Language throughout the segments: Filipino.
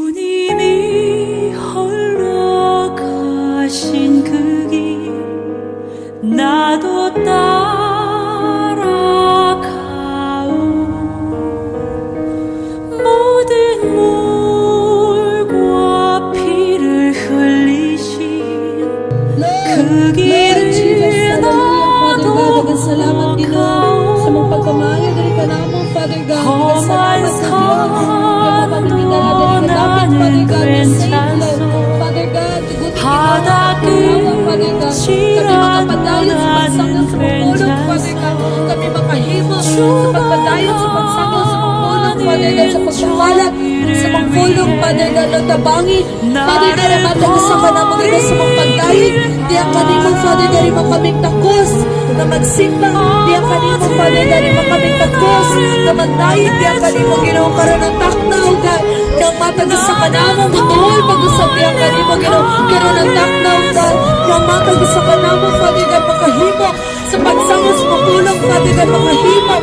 주님이 홀로 가신 그 길 나도 따라가오. 모든 물과 피를 흘리신 그 길을 나도 가오. 험한 산도 나는 괜찮소. 바다 끝이라도 나는 괜찮소. sa pagpulong, Father God, nagtabangi, Father God, ang matagasa ka na mga sa mga pagdahig, di ang kanimo, Father God, yung makaming takos, na magsimba, di ang kanimo, Father God, yung makaming takos, na magdahig, di ang kanimo, ginawa ka rin ng taknaw, God, kang matagasa ka na mo, matuhol, pag-usap, di ang kanimo, ginawa ka rin ng taknaw, God, kang matagasa ka na mo, Father God, makahimo, sa pagsangos, mapulong, Father God, makahimo,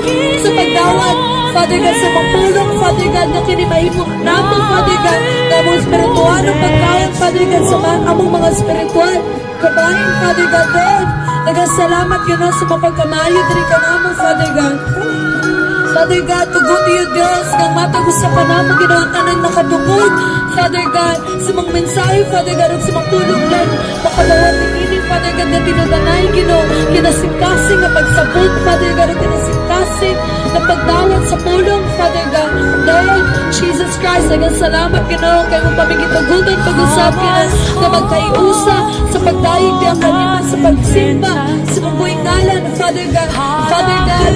sa pagdawat, Father God, sa pagpulong, Father God, na kinimahimo namin, Father God, na among spiritual ng pagkain, Father God, sa among mga spiritual kabahin, Father God, Lord. Nagasalamat ka na sa mapagkamayo, diri ka naman, Father God. Father God, tugot iyo, Diyos, ng matagusa ka naman, ginawa ka ng nakatungkod, Father God, sa mga mensahe, Father God, at sa mga tulong, Lord, makalawat ng ini, Father God, na tinudanay, kinasingkasing na pagsabot, Father God, at kinasingkasing na pagdawat sa pulong, Father God, Lord, Jesus Christ, nagasalamat ka na, kayo mong pamigitugutan, pag-usap ka na magkaiusa, sa pagdayig di ang kanina, sa pagsimba, sa pagbuing ngalan, Father God,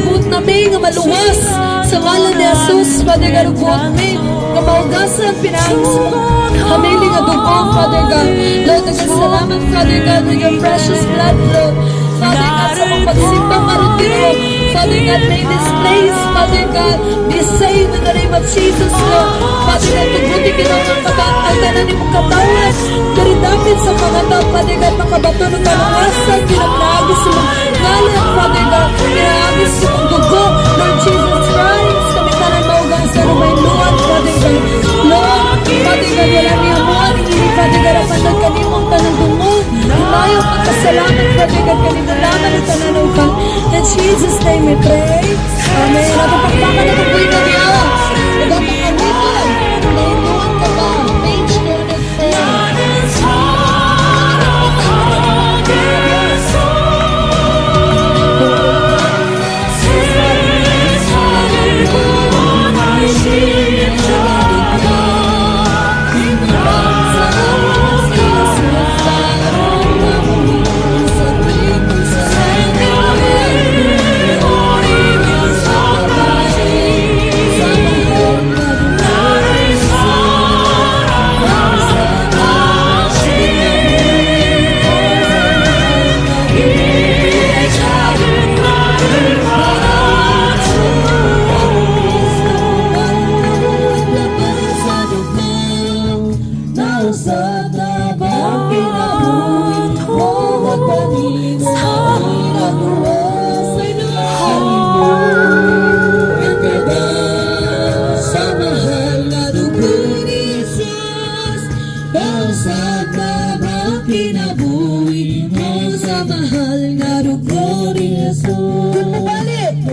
buot na may nga maluwas, sa ngalan ni Jesus, Father God, buot may nga maugasan, pinahang sa mga hamiling at dugong, Father God, Lord, nagasalamat, Father God, with your precious blood, Lord, Father God, sa mga pagsimba, marutiro, Father God, may this place, Father God, be saved in the name of Jesus, Lord, Father God, tugbuti kinamang ang tanan ni mong katawan, karidapit sa mga tao, Father God, makabato ng kalangasan, kinamahagis sa mga ngalan, Father God, kinahagis sa mga dugo, Lord Jesus Christ, kami tanan maugasan ng may luwan, Father God, Lord, Father God, wala niya muan, hindi, Father God, ang panag kanimong tanang dungo, himayong pagkasalamat, Father God, kanimulaman ang tananukan, in Jesus' name we pray, Amen. Natapakpakan na kapoy na niya, nagapakamitan, nainuan ka ba, page na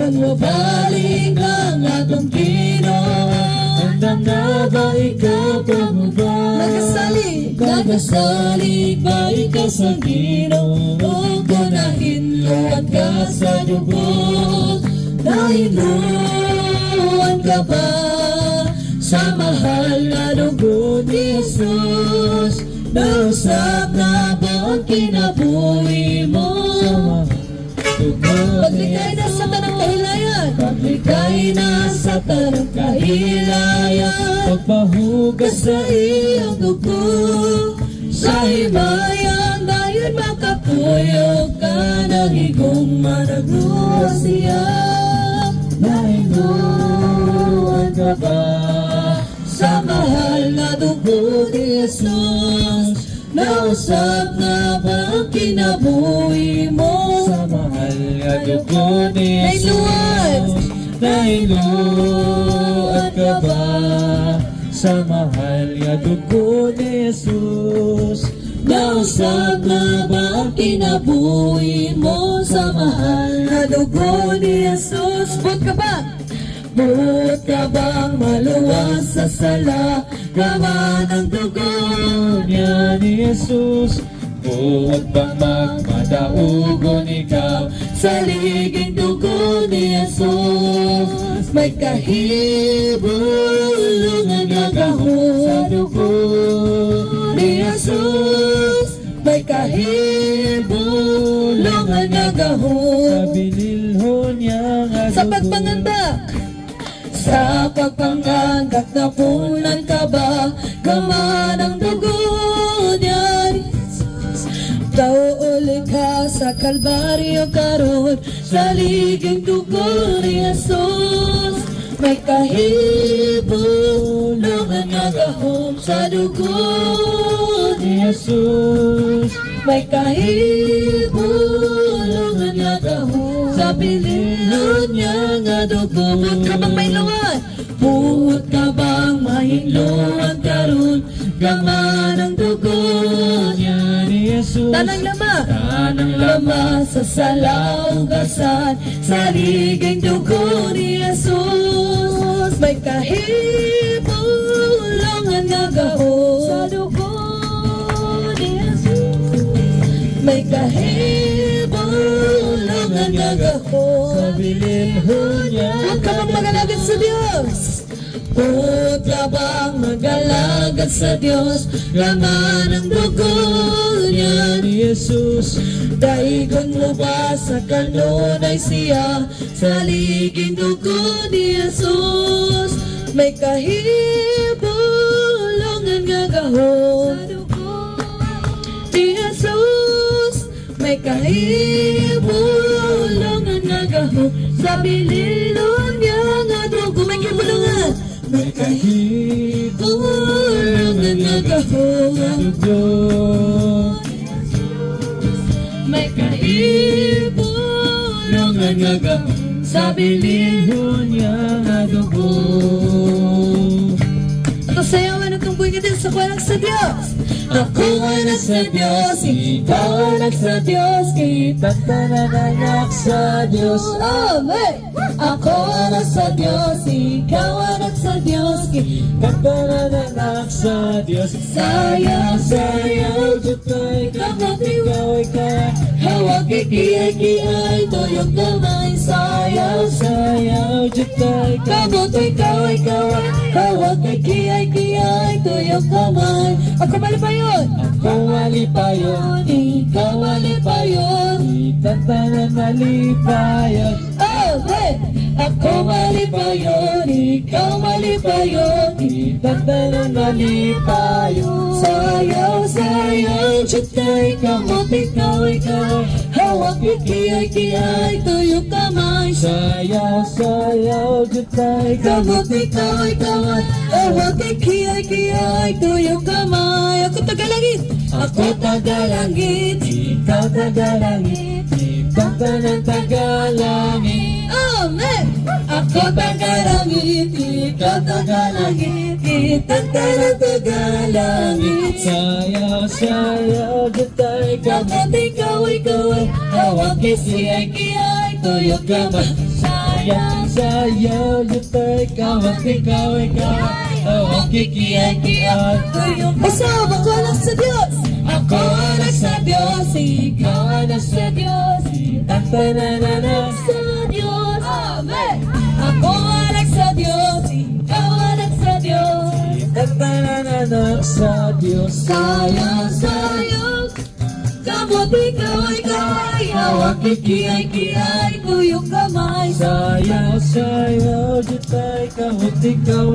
Pagbabaling lang atong Ginoo, hanggang na ba ikaw pamubay? Nagasalig ba ikaw sa Ginoo? Kung nahinluan ka sa dugo, nahinluan ka ba sa mahal na dugo ni Jesus? Nausap na ba ang kinabuhi mo? Paglikay na sa tanang kahilayan, paglikay na sa tanang kahilayan, pagpahugas sa iyong dugo, sa himayang dayon makapuyog ka ng higong managluwa siya. Nahinluan ka ba sa mahal na dugo ni Jesus? Nausap na ba ang kinabuhi mo? Sa mahal na dugo ni Jesus. Nahinluan ka ba sa mahal nga dugo ni Jesus. Nausap na ba ang kinabuhi mo sa mahal na dugo ni Jesus? Buot ka ba? Buot ka bang maluwas sa sala naman ang dugo Niya ni Jesus, huwag bang magmadaugon ikaw sa liging dugo ni Jesus? May kahibulungan nga gahom sa dugo ni Jesus. May kahibulungan nga sa gahom binilhon niya nga sa dugo. pagpangandak. Sa pagpangandak na punan ka ba gaman ang dugo niya ni Jesus? Dauli ka sa Kalbaryo karon sa liging dugo ni Jesus. May kahibulungan nga gahom sa dugo ni Jesus. May kahibulungan nga gahom sa bililon niya nga dugo. Buot ka bang may luwan? Buot ka bang mahingluan karon gaman ang dugo niya Ni Jesus, Tanang lama, tanang lama lama sa salaugasan sa liging dugo ni Jesus. May kahibulungan nga gahom sa dugo ni Jesus. May kahibulungan nga gahom sa binilhon niya Huwag ka bang magalagad sa Diyos? Huwag ka bang magalagad sa Diyos? Laman ang dugo niya ni Jesus. Daigon mo ba sa kanunay siya sa liging dugo ni Jesus? May kahibulungan nga gahom sa dugo ni Jesus. May kahibulungan nga gahom sa bililon niya nga dugo. May kahibulungan. May kahibulungan nga gahom Dugo May kahibulungan nga gahom sa bililon niya nga dugo. Ako sayawan at tungkoy ka din sa kwanak sa Diyos. Ako anak sa Diyos, ikaw anak sa Diyos, kita Tatananak sa Diyos. Amen! Ako anak sa Diyos, ikaw anak sa Diyos, kita Tatananak sa Diyos. Sayaw, Sayaw, jutay, kamot ikaw ay ka. hawak ikiyay-kiyay, tuyok damay, sayaw, Sayaw, jutay, kamot ikaw, hawak ikiyay-kiyay, tuyok damay. Ako malipayon! Ako alipayon, Ikaw malipayon! itatanan malipayon. Amen! Ako malipayon, ikaw malipayon, Itatanan malipayon. sayaw, sayaw, jutay, kamot ikaw, hawak ikiyay-kiyay, tuyok kamay, Sayaw, sayaw, jutay, kamot ikaw, hawak ikiyay-kiyay, tuyok kamay. Ako tagalangit! Ako tagalangit! ikaw tagalangit, itatanan tagalangit. Amen! Ako tagalangit, ikaw tagalangit, itatanan tagalangit. Sayaw, sayaw, jutay, Kamot ikaw, hawak ikiyay-kiyay, tuyok kamay. Sayaw, sayaw, jutay, kawat ikaw, hawak ikiyay-kiyay. Kasama ko anak sa Diyos. Ako anak sa Diyos, ikaw anak sa Diyos, Tatananak sa Diyos. Amen! Ako anak sa Diyos, ikaw anak sa Diyos. Tatananak sa Diyos. Sayaw, sayaw, kamot ikaw, hawak ikiyay-kiyay, tuyok kamay. Sayaw, sayaw, jutay, kawat ikaw,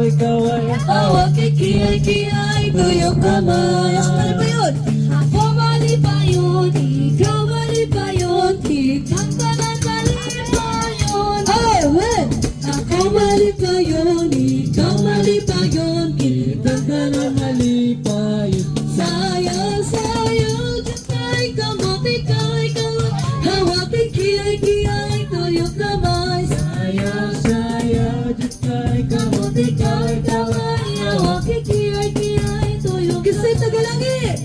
Hawak ikiyay-kiyay, tuyok kamay. Ako malipayon! Ako malipayon, ikaw malipayon, ikaw malipayon. Amen! Ako malipayon, ikaw malipayon, ikaw malipayon. sayaw, sayaw, jutay, kamot ikaw, hawak ikiyay-kiyay, tuyok kamay. Sayaw, sayaw, jutay, kawat Ikaw, hawak say tagalangit.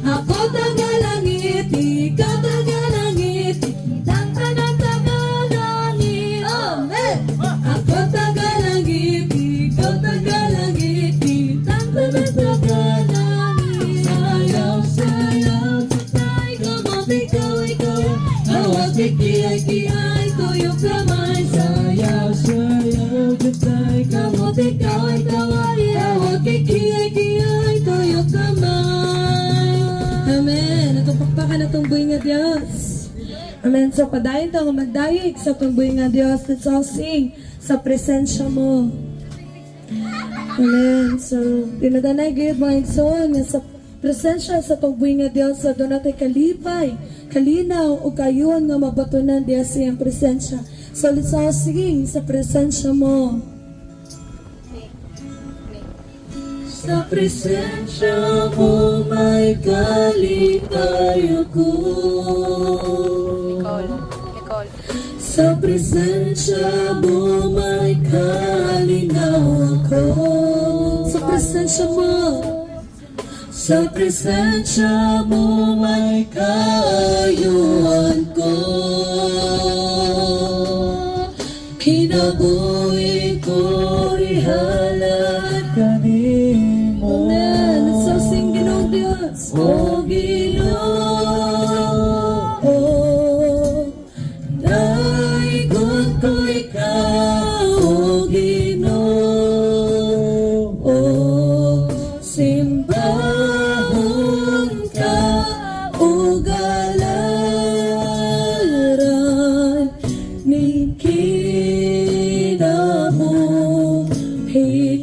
Ako tagalangit, ikaw tagalangit, kitang tanang tagalangit. Amen! Ako tagalangit, ikaw tagalangit, kitang tanang tagalangit. Sayaw, sayaw, tatay, kamot, ikaw. Hawak, kikiyay, tuyok kamay. Sayaw, sayaw, jatay, Kamot, ikaw, hawak, kikiyay, tuyok kamay. Amen. Atong pakpakan atong buhay nga Diyos. Amen. So, padayon tayo magdayig sa atong buhay nga Diyos. Let's all sing sa presensya mo. Amen. So, tinadanay gayud mga igsoon nga sa presensya sa atong buhay nga Diyos. Sa doon natin kalipay, kalinaw, o kayon nga mabatunan Diyos sa iyang presensya. So, let's all sing sa presensya mo. Sa presensya mo may kalipay ako. Sa presensya mo may kalinaw ako. Sa presensya mo. Sa presensya mo may kayuhan ko. Kinabuhi ko ihalad kanimo. Amen. Let's all sing, Ginoong Diyos. O Ginoo, naigon ko ikaw, O Ginoo. Simbahon ka, o galaran, ni kinabuhi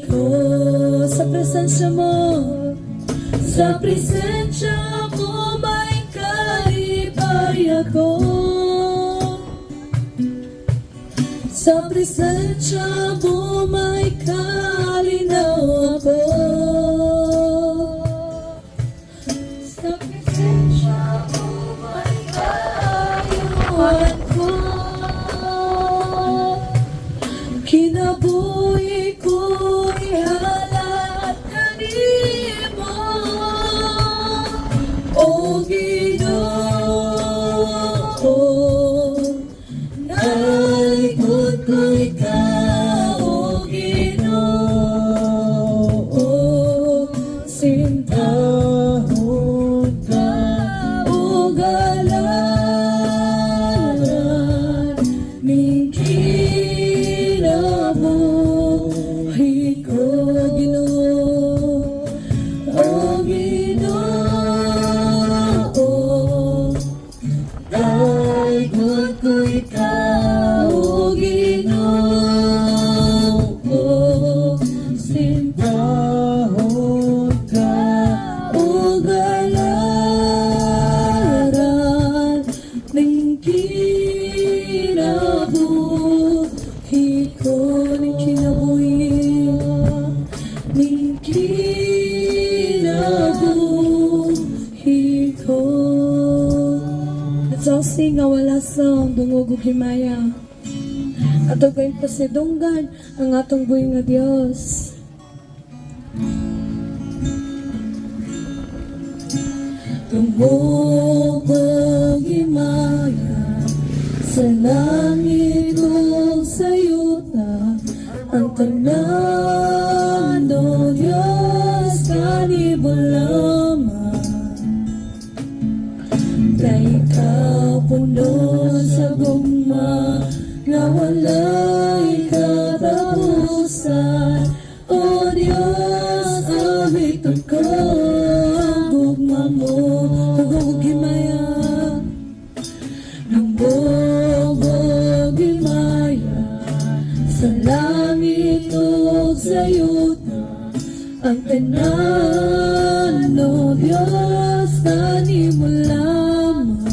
ko. Sa presensya mo, sa presensya mo may kalipay ako. Sa presensya mo may kalinaw ako. Sa presensya mo may kayuhan ko. Kinabuhi ko ihalad kanimo, O Ginoo. Nalikod ko ikaw, O Ginoo. Simbahon ka, o galaran, ni kinabuhi ko, Ginoo. O Ginoo, nalikod ko ikaw, O Ginoo. Simbahon ka, O galaran, ning kinabuhi ko, ning kinabuhi, ning kinabuhi ko. Let's all sing a wala song, dungog ug himaya. Ato ko pasidunggan ang atong buhay nga Dios. Dungog ug himaya sa langit ug sa yuta, ang tanan, O Diyos, kanibulaman. Kay kapuno sa gugma nga walay katapusan, O Diyos, awiton ko ang gugma mo. Dungog himaya, dungog himaya sa langit ug sa yuta, ang tanan, O Diyos, kanimo lamang.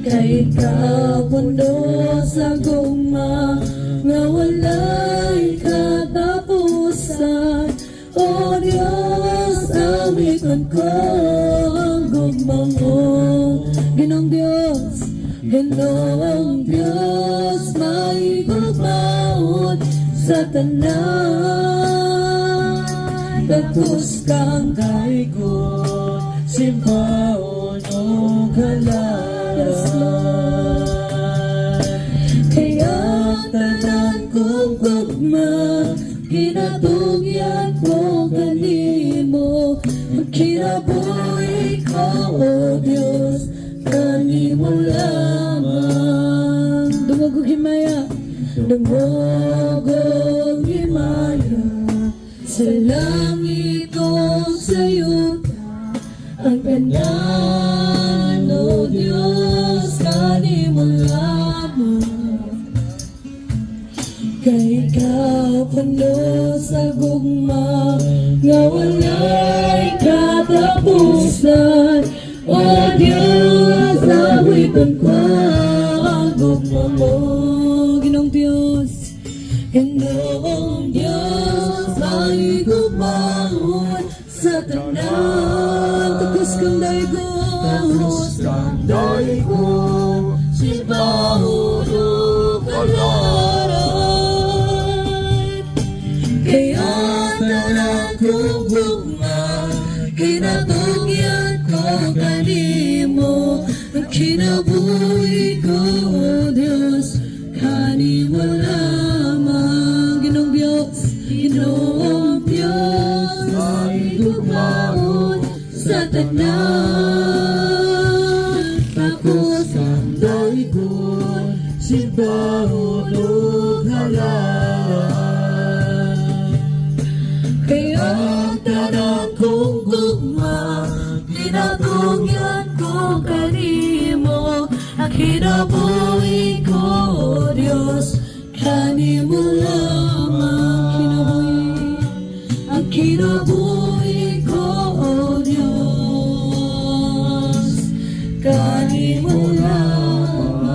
Kay kapuno sa gugma nga walay katapusan, O Diyos, awiton ko ang gugma mo. Ginoong Diyos, Ginoong Diyos, may gugmaon sa tanan. Tapos kang Daigon, simbaon o halalan. kaya tanan kong gugma, kinatugyan ko kanimo. Kinabuhi ko, O Diyos, kanimo lamang. Dumugog himaya, dumugog himaya, sa langit kong sayo, ang ganyan, O Diyos, kanimo lamang. Kay ikaw puno sa gugma, nga wala'y katapusan. O Diyos, awitan ko ang gugma mo. Ginong Diyos, Ginong Diyos, ay gugmaon sa tanan. Takos kang daigon, simbahon o kalaran. Kaya tanan kong gugma, kinatugyan ko kanimo. Ang kinabuhi ko, O Diyos, kanimo lamang. Ginong Diyos, ay gugmaon sa tanan. Tapos ang Daigon, simbaon o halalan. kaya tanan kong gugma, kinatugyan ko kanimo. Ang kinabuhi ko, O Diyos, kanimo lamang. Ang kinabuhi ko, O Diyos, kanimo lamang.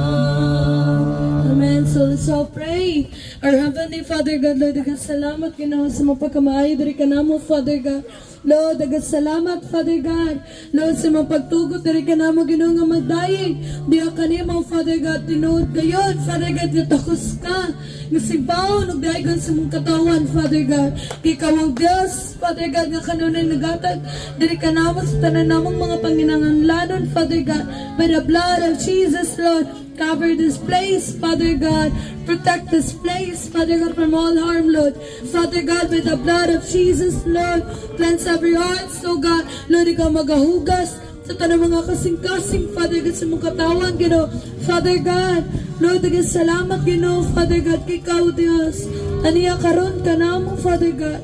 Amen. So let's all pray. Our Heavenly Father God, Lord, salamat Ginoo sa mga pagkamaayo diri kanamo, Father God. Lord, salamat, Father God. Lord, sa mga pagtugot diri kanamo, Ginoo nga magdayeg. Diya kanimo, Father God, tinuod kayon, Father God, natakos ka. Nga sibaw, nagdayigon sa mong katawan, Father God. Ikaw ang Diyos, Father God, nga kanunay nagatag. Diri kanamo sa tanan namong mga panginahanglanon, Father God. By the blood of Jesus, Lord, cover this place, Father God. Protect this place, Father God, from all harm, Lord. Father God, by the blood of Jesus, Lord, cleanse every heart, so God, Lord, ikaw magahugas sa tanang mga kasing-kasing, Father God, sa mong katawan, Ginoo. Father God, Lord, salamat, Ginoo, Father God, kay ikaw, Diyos. Aniya karon ka namo, Father God.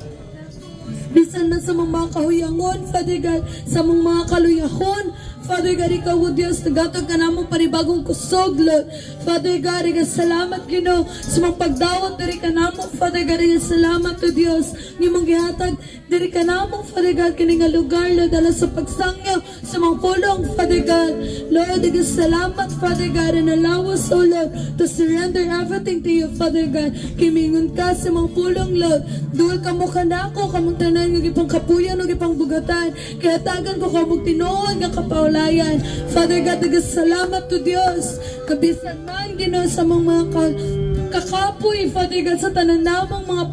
Bisan na sa mga kahuyangon, Father God, sa mga kaluyahon, Father God, ikaw o Diyos, nagatag ka namang panibagong kusog, Lord. Father God, ikaw salamat, Ginoo, sa mga pagdawat, diri ka namang, Father God, ikaw salamat o Diyos, ng mga gihatag, diri ka namang, Father God, kining nga lugar, Lord, dala sa pagsangyaw, sa mga pulong, Father God. Lord, ikaw salamat, Father God, and allow us, O Lord, to surrender everything to you, Father God. Kimingon ka sa mga pulong, Lord. Duwal ka mo kanako, kamong tanan, ng ipang kapuyan, ng ipang bugatan. Kaya tagan ko kamong tinuod, ng kapaulayan. Father God, salamat to Diyos. Kabisan man, Ginoo, sa mga kakapoy, Father God, sa tanan namang mga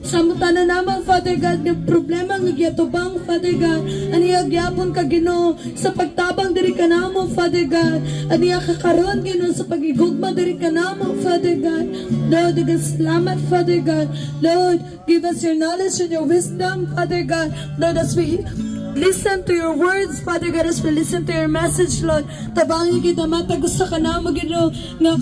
sa tanan namang, Father God, ng problema ng gyatubang, Father God. Aniya gyapon ka, Ginoo, sa pagtabang diri ka namo, Father God. Aniya kakaron, Ginoo, sa pagigugma diri ka namo, Father God. Lord, salamat, Father God. Lord, give us your knowledge and your wisdom, Father God. Lord, as we listen to your words, Father God, as we listen to your message, Lord. Tabangin kita, matagos sa kanamo, Ginoo, nga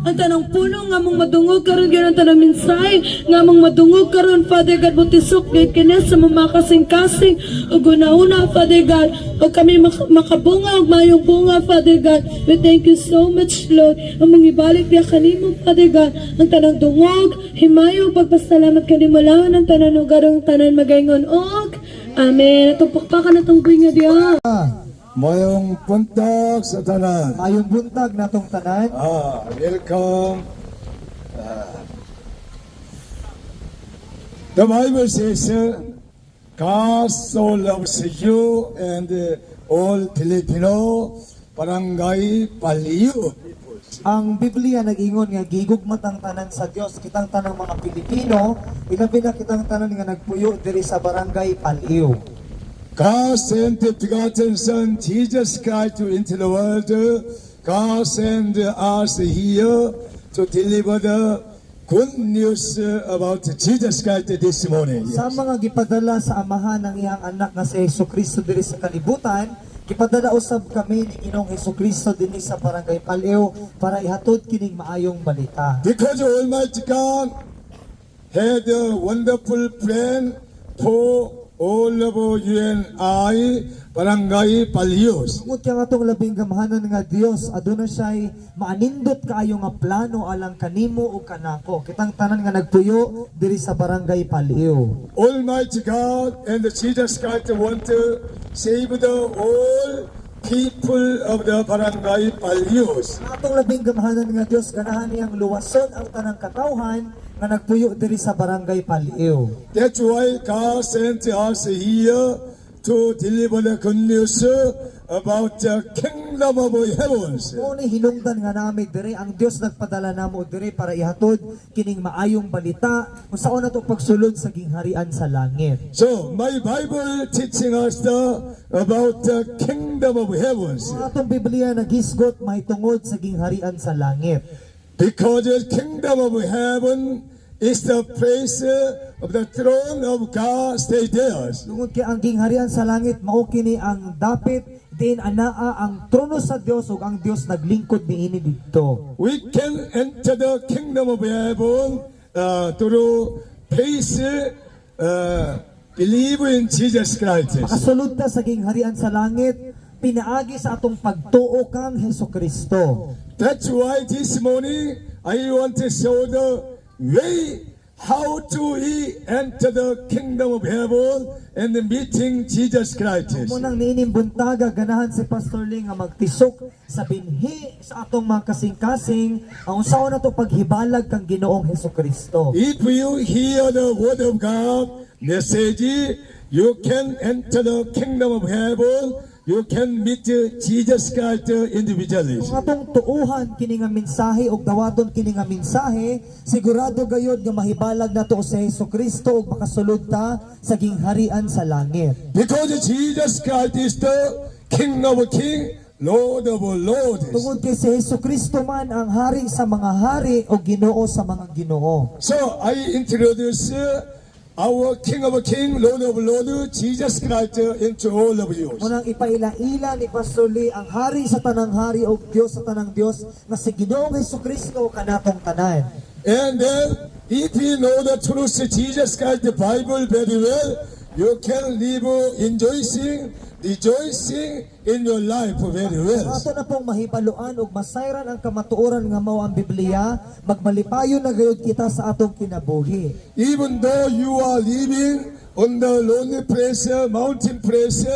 ang tanong pulong, nga mong madungog karon, Ginoo, ang tanong minsay, nga mong madungog karon, Father God, butisok, gayt kanya sa mga kasing-kasing, o gunauna, Father God, o kami makabunga, o mayong bunga, Father God. We thank you so much, Lord. Ang mga ibalik niya kanimo, Father God, ang tanong dungog, himayo, pagpasalamat kanimo lang, ang tanong ugarong tanan magayngon, og amen. Itong pakpakan na itong buhay nga diya. Mayong buntag sa tanan. Mayong buntag na tong tanan. Welcome. The Bible says, God so loves you and all Filipino barangay Paliu peoples. Ang Biblia nag-ingon nga gigugmat ang tanan sa Dios, kitang tanang mga Pilipino, ilabi na kitang tanan nga nagpuyo diri sa barangay Paliw. God sent the begotten Son, Jesus Christ, into the world. God sent us here to deliver the good news about Jesus Christ this morning. Sa mga gipadala sa amahan ng iyang anak nga si Jesucristo diri sa kalibutan, gipadala usab kami ni Ginoong Jesucristo dinhi sa barangay Paliw para ihatod kining maayong balita. Because Almighty God had a wonderful plan for all of you and I, Barangay Palios. Tungod kay atong labing gamahanan nga Dios, aduna siya'y maanindot kaayo nga plano alang kanimo o kanako. Kitang tanan nga nagpuyo diri sa barangay Paliw. Almighty God and Jesus Christ want to save the all people of the Barangay Palios. Ang atong labing gamahanan nga Dios, ganahan niyang luwason ang tanang katawhan nga nagpuyo diri sa barangay Paliw. That's why God sent us here to deliver the good news about the kingdom of heavens. Mao ni hinungdan nga nami diri ang Dios nagpadala namo diri para ihatod kining maayong balita kung saan nato pagsulod sa gingharian sa langit. So my Bible teaching us about the kingdom of heavens. Ang atong Biblia naghisgot mahitungod sa gingharian sa langit. Because the kingdom of heaven is the place of the throne of God stay there. Tungod kay ang gingharian sa langit mao kini ang dapit diin anaa ang trono sa Dios ug ang Dios naglingkod niini didto. We can enter the kingdom of heaven through faith, believe in Jesus Christ. Makasulod ta sa gingharian sa langit pinaagi sa atong pagtuo kang Hesukristo. That's why this morning I want to show the way how to enter the kingdom of heaven and meeting Jesus Christ. Munang niining buntaga ganahan si Pastor Ling nga magtisok sa binhi sa atong mga kasing-kasing ang usaon nato paghibalag kang Ginoong Hesukristo. If you hear the word of God message, you can enter the kingdom of heaven. You can meet Jesus Christ individually. Kung atong tuuhan kini nga mensahe ug dawaton kini nga mensahe, sigurado gayud nga mahibalag nato sa Hesukristo ug makasulod ta sa gingharian sa langit. Because Jesus Christ is the King of Kings, Lord of Lords. Tungod kay si Hesukristo man ang hari sa mga hari o Ginoo sa mga Ginoo. So I introduce our King of Kings, Lord of Lords, Jesus Christ into all of you. Munang ipaila-ila ni Pastor Lee ang hari sa tanang hari o Dios sa tanang Dios na si Ginoong Hesukristo kanatong tanan. And then, if you know the truth of Jesus Christ, the Bible very well, you can live rejoicing in your life very well. Ato na pong mahibaluan ug masayran ang kamatuoran nga mao ang Biblia, magmalipayon na gayud kita sa atong kinabuhi. Even though you are living on the lonely place, mountain place,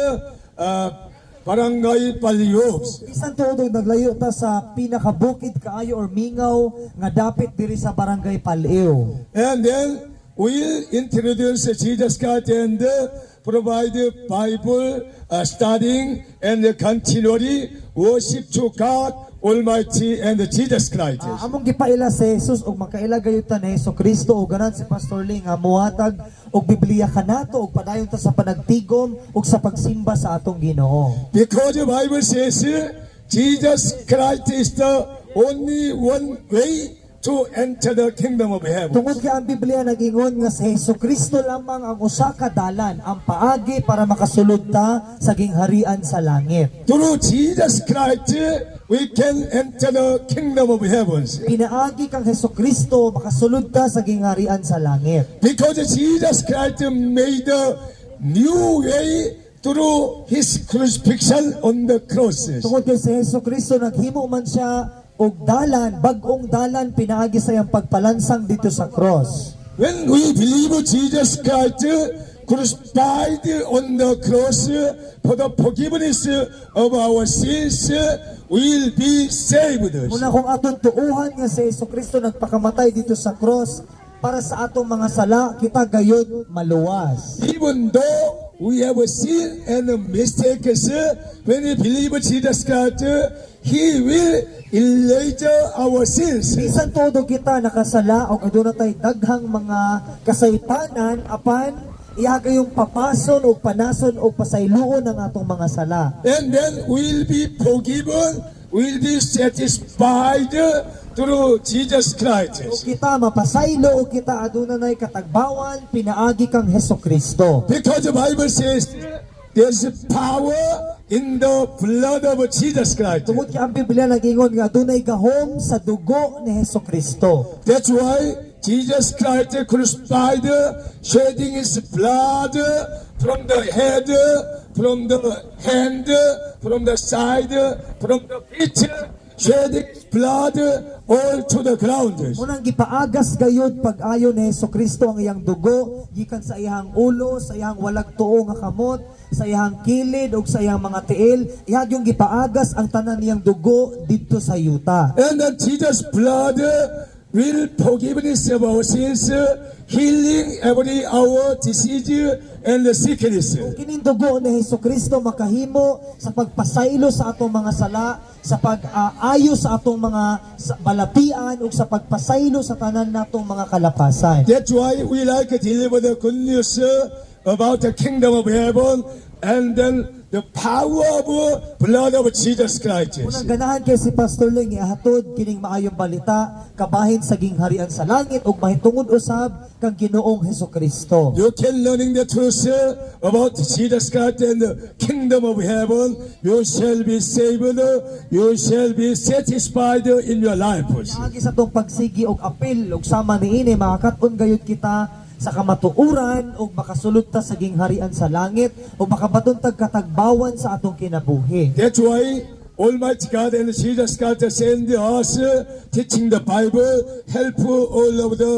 Barangay Palios. Bisan tuod naglayo ta sa pinakabukid kaayo or mingaw nga dapit diri sa barangay Paliw. And then, we'll introduce Jesus Christ and provide Bible studying and continually worship to God Almighty and Jesus Christ. Among gipaila si Jesus ug makaila gayud ta ni Hesukristo ug ganan si Pastor Ling nga muhatag og Biblia kanato ug padayon ta sa panagtigom ug sa pagsimba sa atong Ginoo. Because the Bible says Jesus Christ is the only one way to enter the kingdom of heaven. Tungod kay ang Biblia nag-ingon nga si Hesukristo lamang ang usa ka dalan, ang paagi para makasulod ta sa gingharian sa langit. Through Jesus Christ, we can enter the kingdom of heaven. Pinaagi kang Hesukristo makasulod ta sa gingharian sa langit. Because Jesus Christ made a new way through His crucifixion on the cross. Tungod kay si Hesukristo naghimo man siya og dalan, bagong dalan pinaagi sa iyang pagpalansang dito sa cross. When we believe Jesus Christ crucified on the cross for the forgiveness of our sins, we'll be saved. Muna kung atong tuuhan nga si Hesukristo nagpakamatay dito sa cross para sa atong mga sala, kita gayud maluwas. Even though we have a sin and a mistakes, when we believe Jesus Christ, He will erase our sins. Bisan todo kita nakasala o aduna tay daghang mga kasaytanan apan iyaga yung papason o panason o pasayloon ng atong mga sala. And then we'll be forgiven, we'll be satisfied through Jesus O Christ. kita mapasaylo o kita aduna nay katagbawan pinaagi kang Hesukristo. Because the Bible says there's power in the blood of Jesus Christ. Tungod kay ang Biblia nag-ingon nga adunay gahom sa dugo ni Hesukristo. That's why Jesus Christ crucified, shedding His blood from the head, from the hand, from the side, from the feet, shedding His blood all to the ground. Munang gipaagas gayud pag-ayo ni Hesukristo ang iyang dugo gikan sa iyang ulo, sa iyang walag tuo nga kamot, sa iyang kilid ug sa iyang mga tiil, ihag yung gipaagas ang tanan niyang dugo didto sa yuta. And then Jesus' blood will forgiveness of our sins, healing every our disease and the sickness. Kining dugo ni Hesukristo makahimo sa pagpasaylo sa atong mga sala, sa pag-ayo sa atong mga balapian ug sa pagpasaylo sa tanan natong mga kalapasan. That's why we like to deliver the good news about the kingdom of heaven and then the power of blood of Jesus Christ. Unang ganahan kay si Pastor Ling ihatod kining maayong balita kabahin sa gingharian sa langit ug mahitungod usab kang Ginoong Hesukristo. You can learning the truth about Jesus Christ and the kingdom of heaven. You shall be saved. You shall be satisfied in your life. Agi sa tong pagsigi og apil ug sama niini makakaton gayud kita sa kamatuuran o makasulod ta sa gingharian sa langit o makabaton tag katagbawan sa atong kinabuhi. That's why Almighty God and Jesus Christ send us teaching the Bible, help all of the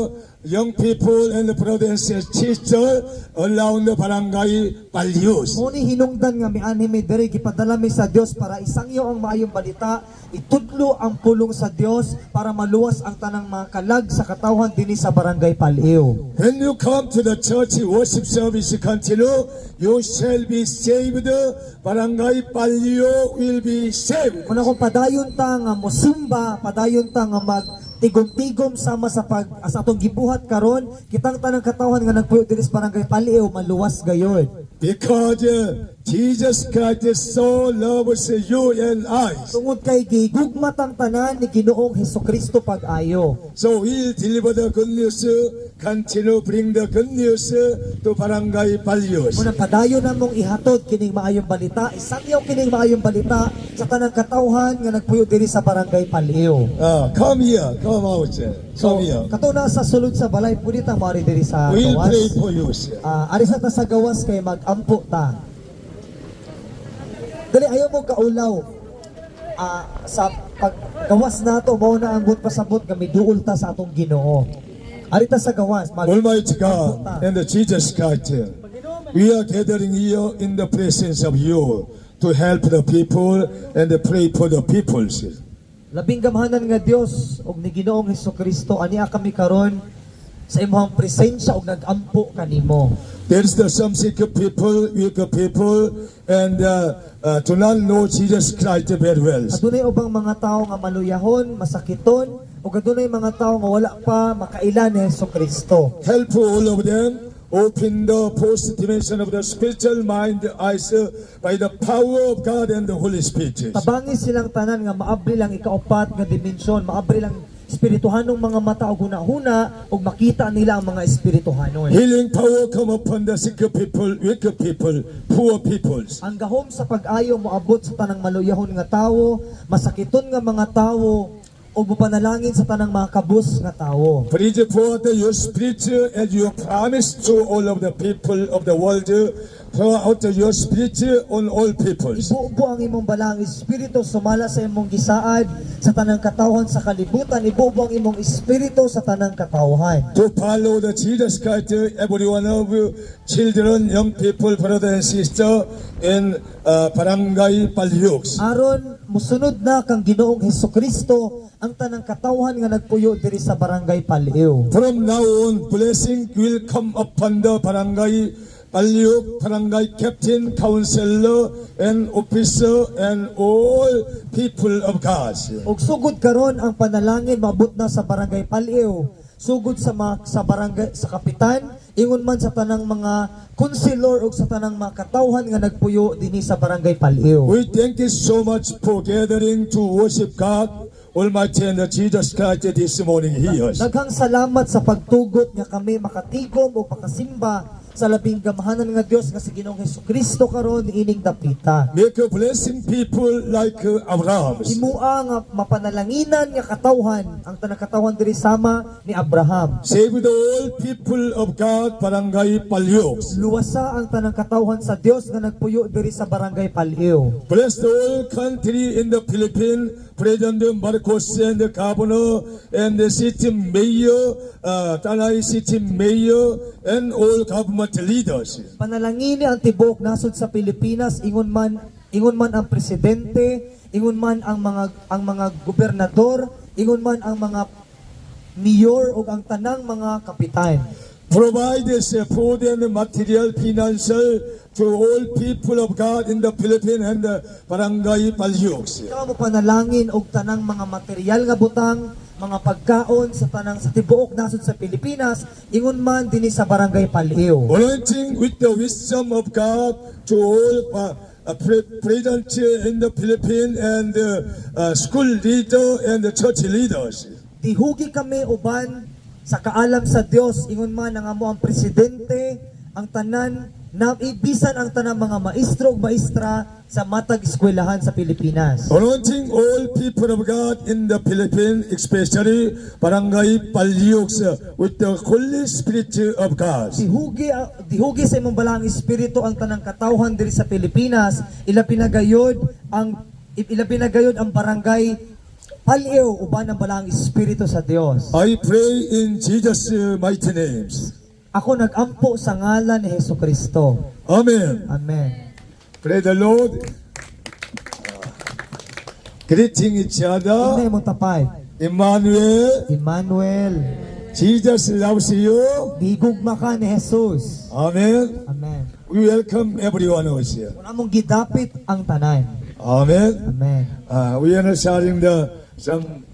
young people and the brothers and sisters around the barangay Palios. Muni hinungdan nga mianhi mi diri gipadala mi sa Dios para isangyo ang maayong balita, itudlo ang pulong sa Dios para maluwas ang tanang mga kalag sa katawhan dinhi sa barangay Paliw. When you come to the church worship service continue, you shall be saved. Barangay Palio will be saved. Muna kung padayon ta nga mosimba, padayon ta nga tigom-tigom sama sa sa atong gibuhat karon, kitang tanang katawhan nga nagpuyo diri sa barangay Paliw maluwas gayod. Because Jesus Christ so loves you and I. Tungod kay gigugmat ang tanan ni Ginoong Hesukristo pag-ayo. So we'll deliver the good news, continue bring the good news to Barangay Palios. Muna padayon namong ihatod kining maayong balita, isangyaw kining maayong balita sa tanang katawhan nga nagpuyo diri sa barangay Paliw. Come here, come out, come here. Kato na sa sulod sa balay pwede ta mari diri sa We'll gawas. pray for you, sir. Ari sa ta sa gawas kay mag-ampo ta. Dali ayaw mo kaulaw. Sa paggawas nato mao na ang but pasabot nga miduol ta sa atong Ginoo. Ari ta sa gawas Almighty God and the Jesus Christ, we are gathering here in the presence of you to help the people and to pray for the people, sir. labing gamhanan nga Dios ug ni Ginoong Hesukristo ania kami karon sa imong presensya ug nag-ampo kanimo. There's the some sick people, weak people, and do not know Jesus Christ very well. Adunay ubang mga tawo nga maluyahon, masakiton, ug adunay mga tawo nga wala pa makailan ni Hesukristo. Help all of them. Open the post dimension of the spiritual mind eyes by the power of God and the Holy Spirit. Tabangi silang tanan nga maabri lang ikaupat nga dimensyon, maabri lang espirituhanong mga mata ug hunahuna ug makita nila ang mga espirituhanon. Healing power come upon the sick people, weak people, poor peoples. Ang gahom sa pag-ayo moabot sa tanang maluyahon nga tawo, masakiton nga mga tawo o bupanalangin sa tanang mga kabus nga tawo. Please pour out your spirit as you promise to all of the people of the world. Pour out your spirit on all peoples. Ibuo ang imong balang espiritu sumala sa imong gisaad sa tanang katawhan sa kalibutan. Ibuo ang imong espiritu sa tanang katawhan. To follow the Jesus Christ, every one of you, children, young people, brother and sister, in Barangay Palios. Aron musunod na kang Ginoong Hesukristo ang tanang katawhan nga nagpuyo diri sa barangay Paliw. From now on, blessing will come upon the Barangay Palyuk, Barangay Captain, Counselor, and Officer, and all people of God. Og sugod karon ang panalangin maabot na sa barangay Paliw. Sugod sa barangay sa kapitan, ingon man sa tanang mga konselor ug sa tanang mga katawhan nga nagpuyo dinhi sa barangay Paliw. We thank you so much for gathering to worship God Almighty and Jesus Christ this morning here. Daghang salamat sa pagtugot nga kami makatigom o makasimba sa labing gamahanan nga Dios nga si Ginoong Hesukristo karon ining dapita. Make a blessing people like Abraham. Himua nga mapanalanginan nga katawhan ang tanang katawhan diri sama ni Abraham. Save the all people of God, Barangay Palyok. Luwasa ang tanang katawhan sa Dios nga nagpuyo diri sa barangay Paliw. Bless the whole country in the Philippines, President Marcos and the Governor and the city mayor, Tanay City Mayor, and all government leaders. Panalangini ang tibuok nasod sa Pilipinas ingon man ang presidente, ingon man ang mga gobernador, ingon man ang mga mayor ug ang tanang mga kapitan. Provide support and material, financial to all people of God in the Philippines and the Barangay Palyok. Ikaw mo panalangin og tanang mga material nga butang, mga pagkaon sa tanang sa tibuok nasod sa Pilipinas, ingon man dinhi sa barangay Paliw. Anointing with the wisdom of God to all president in the Philippines and school leader and the church leaders. Dihugi kami uban sa kaalam sa Dios, ingon man ang amo ang presidente, ang tanan na ibisan ang tanang mga maestro ug maestra sa matag eskwelahan sa Pilipinas. Anointing all people of God in the Philippines, especially Barangay Palyok, with the Holy Spirit of God. Dihugi sa imong balang espiritu ang tanang katawhan diri sa Pilipinas, ila pinagayod ang barangay Paliw uban ang balang espiritu sa Dios. I pray in Jesus' mighty names. Ako nagampo sa ngalan ni Hesukristo. Amen. Amen. Praise the Lord. Greeting each other. Inay mo tapay. Emmanuel. Emmanuel. Jesus loves you. Gigugma ka ni Jesus. Amen. Amen. We welcome everyone who is here. Kung among gidapit ang tanan. Amen. Amen. We are sharing some